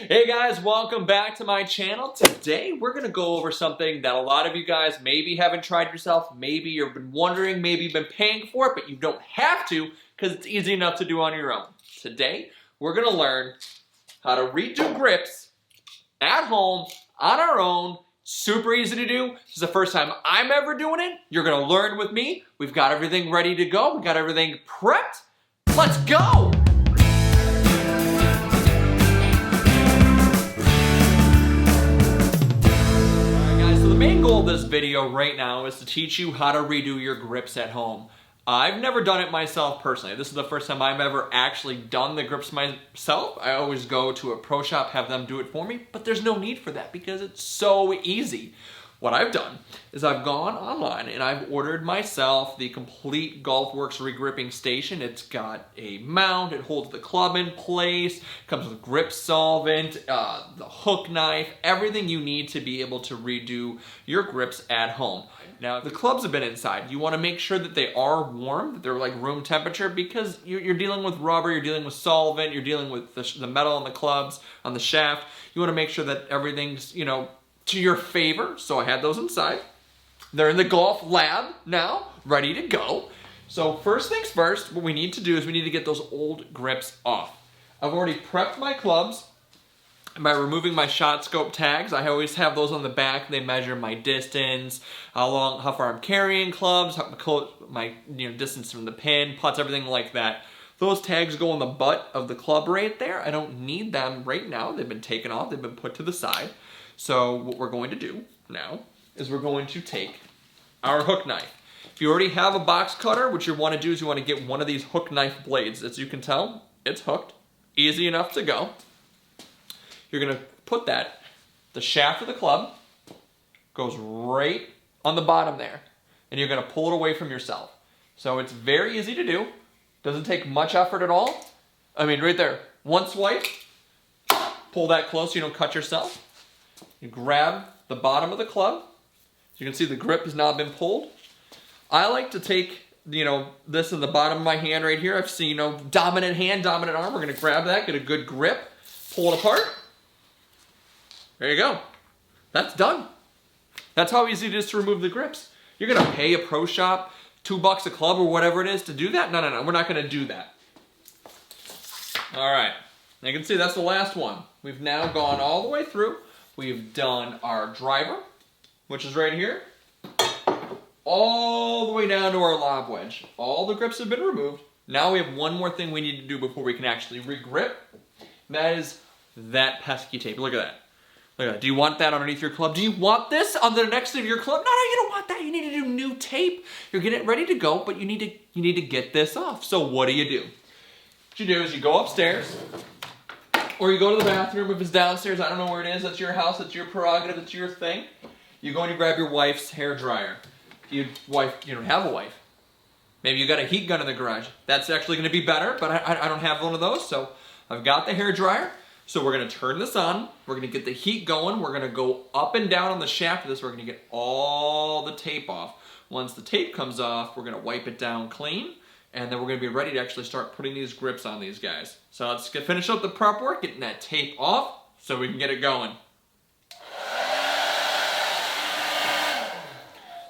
Hey guys, welcome back to my channel. Today we're going to go over something that a lot of you guys maybe haven't tried yourself, maybe you've been wondering, maybe you've been paying for it, but you don't have to because it's easy enough to do on your own. Today we're going to learn how to redo grips at home on our own. Super easy to do. This is the first time I'm ever doing it. You're going to learn with me. We've got everything ready to go. We've got everything prepped. Let's go! The main goal of this video right now is to teach you how to redo your grips at home. I've never done it myself personally. This is the first time I've ever actually done the grips myself. I always go to a pro shop, have them do it for me, but there's no need for that because it's so easy. What I've done is I've gone online and I've ordered myself the complete GolfWorks regripping station. It's got a mount, it holds the club in place, comes with grip solvent, the hook knife, everything you need to be able to redo your grips at home. Now, the clubs have been inside. You want to make sure that they are warm, that they're like room temperature, because you're dealing with rubber, you're dealing with solvent, you're dealing with the metal on the clubs, on the shaft. You want to make sure that everything's, to your favor. So I had those inside. They're in the golf lab now, ready to go. So first things first, what we need to do is we need to get those old grips off. I've already prepped my clubs by removing my shot scope tags. I always have those on the back. They measure my distance, how far I'm carrying clubs, my distance from the pin, putts, everything like that. Those tags go on the butt of the club right there. I don't need them right now. They've been taken off. They've been put to the side. So what we're going to do now is we're going to take our hook knife. If you already have a box cutter, what you want to do is you want to get one of these hook knife blades. As you can tell, it's hooked. Easy enough to go. You're going to put the shaft of the club goes right on the bottom there. And you're going to pull it away from yourself. So it's very easy to do. Doesn't take much effort at all. I mean, right there. One swipe. Pull that close so you don't cut yourself. You grab the bottom of the club. You can see the grip has now been pulled. I like to take, this in the bottom of my hand right here. I've seen, dominant hand, dominant arm. We're going to grab that, get a good grip, pull it apart. There you go. That's done. That's how easy it is to remove the grips. You're going to pay a pro shop $2 a club or whatever it is to do that? No. We're not going to do that. All right. You can see that's the last one. We've now gone all the way through. We've done our driver, which is right here, all the way down to our lob wedge. All the grips have been removed. Now we have one more thing we need to do before we can actually re-grip. That is that pesky tape. Look at that. Look at that. Do you want that underneath your club? Do you want this on the next of your club? No, you don't want that. You need to do new tape. You're getting it ready to go, but you need to get this off. So what do? What you do is you go upstairs, or you go to the bathroom if it's downstairs. I don't know where it is. That's your house. That's your prerogative. That's your thing. You go and you grab your wife's hair dryer. You don't have a wife. Maybe you got a heat gun in the garage. That's actually going to be better, but I don't have one of those. So I've got the hair dryer. So we're going to turn this on. We're going to get the heat going. We're going to go up and down on the shaft of this. We're going to get all the tape off. Once the tape comes off, we're going to wipe it down clean. And then we're going to be ready to actually start putting these grips on these guys. So let's finish up the prep work, getting that tape off so we can get it going.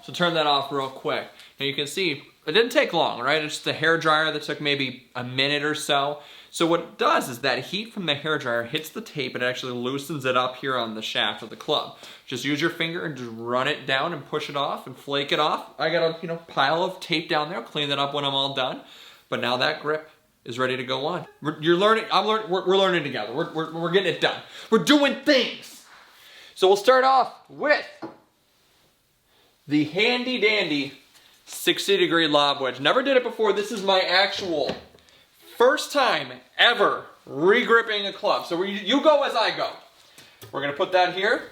So turn that off real quick. Now you can see, it didn't take long, right? It's just the hair dryer that took maybe a minute or so. So what it does is that heat from the hair dryer hits the tape and it actually loosens it up here on the shaft of the club. Just use your finger and just run it down and push it off and flake it off. I got a pile of tape down there. I'll clean that up when I'm all done. But now that grip is ready to go on. You're learning. We're learning together. We're getting it done. We're doing things. So we'll start off with the handy dandy 60-degree lob wedge. Never did it before. This is my actual first time ever regripping a club. So you go as I go. We're going to put that here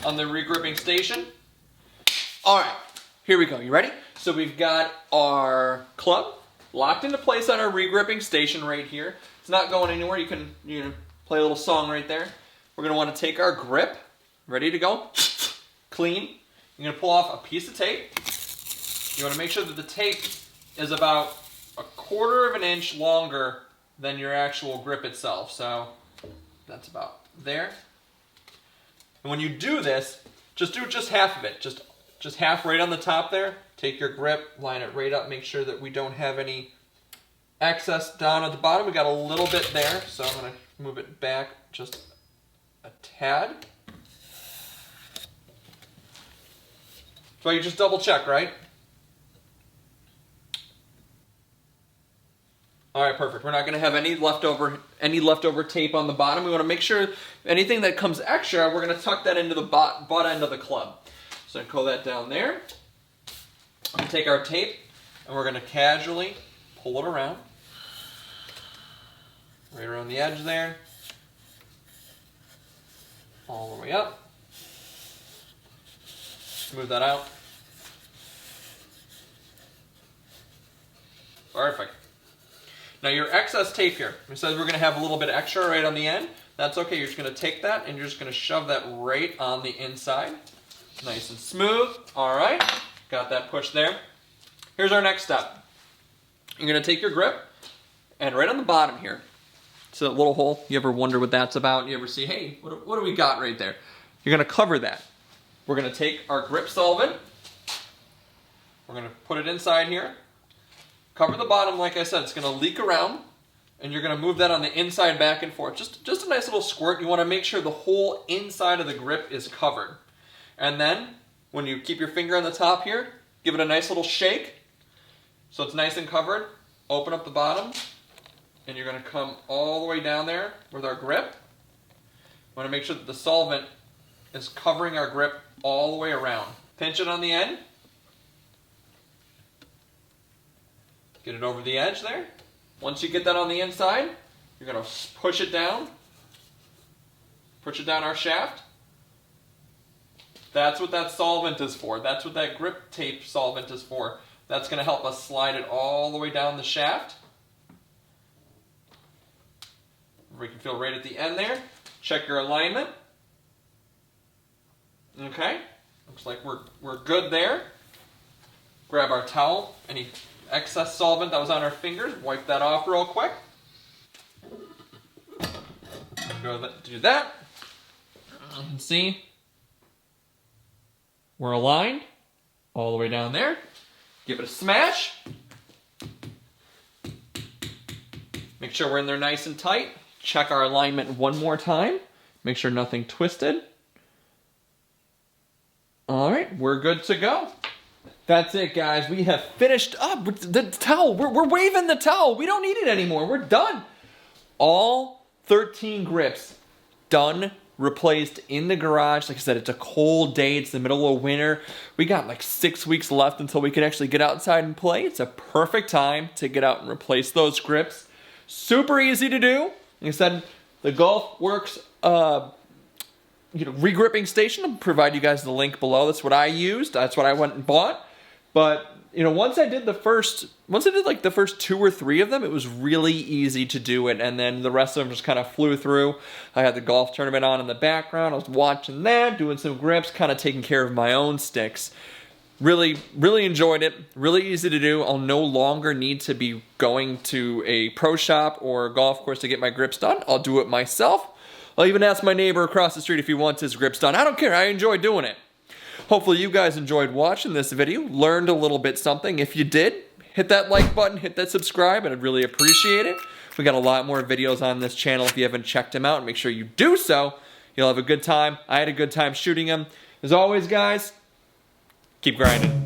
on the regripping station. All right, here we go. You ready? So we've got our club locked into place on our regripping station right here. It's not going anywhere. You can play a little song right there. We're going to want to take our grip, ready to go, clean. You're going to pull off a piece of tape. You want to make sure that the tape is about 1/4 of an inch longer than your actual grip itself. So That's about there. And when you do this, just do just half of it. Just half right on the top there. Take your grip, line it right up, make sure that we don't have any excess down at the bottom. We got a little bit there, so I'm gonna move it back just a tad. So you just double check, right? All right, perfect. We're not going to have any leftover tape on the bottom. We want to make sure anything that comes extra, we're going to tuck that into the butt end of the club. So I pull that down there. Take our tape, and we're going to casually pull it around. Right around the edge there. All the way up. Smooth that out. Perfect. Now your excess tape here, it says we're going to have a little bit extra right on the end. That's okay, you're just going to take that and you're just going to shove that right on the inside. Nice and smooth. All right, got that push there. Here's our next step. You're going to take your grip and right on the bottom here, so that little hole, you ever wonder what that's about? You ever see, hey, what do we got right there? You're going to cover that. We're going to take our grip solvent. We're going to put it inside here. Cover the bottom, like I said, it's going to leak around, and you're going to move that on the inside back and forth. Just a nice little squirt. You want to make sure the whole inside of the grip is covered. And then, when you keep your finger on the top here, give it a nice little shake, so it's nice and covered. Open up the bottom, and you're going to come all the way down there with our grip. We want to make sure that the solvent is covering our grip all the way around. Pinch it on the end. Get it over the edge there. Once you get that on the inside, you're going to push it down. Push it down our shaft. That's what that solvent is for. That's what that grip tape solvent is for. That's going to help us slide it all the way down the shaft. We can feel right at the end there. Check your alignment. Okay. Looks like we're good there. Grab our towel. Any excess solvent that was on our fingers, wipe that off real quick. Do that. You can see we're aligned all the way down there. Give it a smash. Make sure we're in there nice and tight. Check our alignment one more time. Make sure nothing twisted. All right, we're good to go. That's it, guys. We have finished up with the towel. We're waving the towel. We don't need it anymore. We're done. All 13 grips done, replaced in the garage. Like I said, it's a cold day. It's the middle of winter. We got like 6 weeks left until we can actually get outside and play. It's a perfect time to get out and replace those grips. Super easy to do. Like I said, the Golf Works regripping station. I'll provide you guys the link below. That's what I used. That's what I went and bought. But once I did like the first 2 or 3 of them, it was really easy to do it, and then the rest of them just kind of flew through. I had the golf tournament on in the background. I was watching that, doing some grips, kind of taking care of my own sticks. Really, really enjoyed it. Really easy to do. I'll no longer need to be going to a pro shop or a golf course to get my grips done. I'll do it myself. I'll even ask my neighbor across the street if he wants his grips done. I don't care. I enjoy doing it. Hopefully you guys enjoyed watching this video, learned a little bit something. If you did, hit that like button, hit that subscribe, and I'd really appreciate it. We got a lot more videos on this channel. If you haven't checked them out, make sure you do so. You'll have a good time. I had a good time shooting them. As always, guys, keep grinding.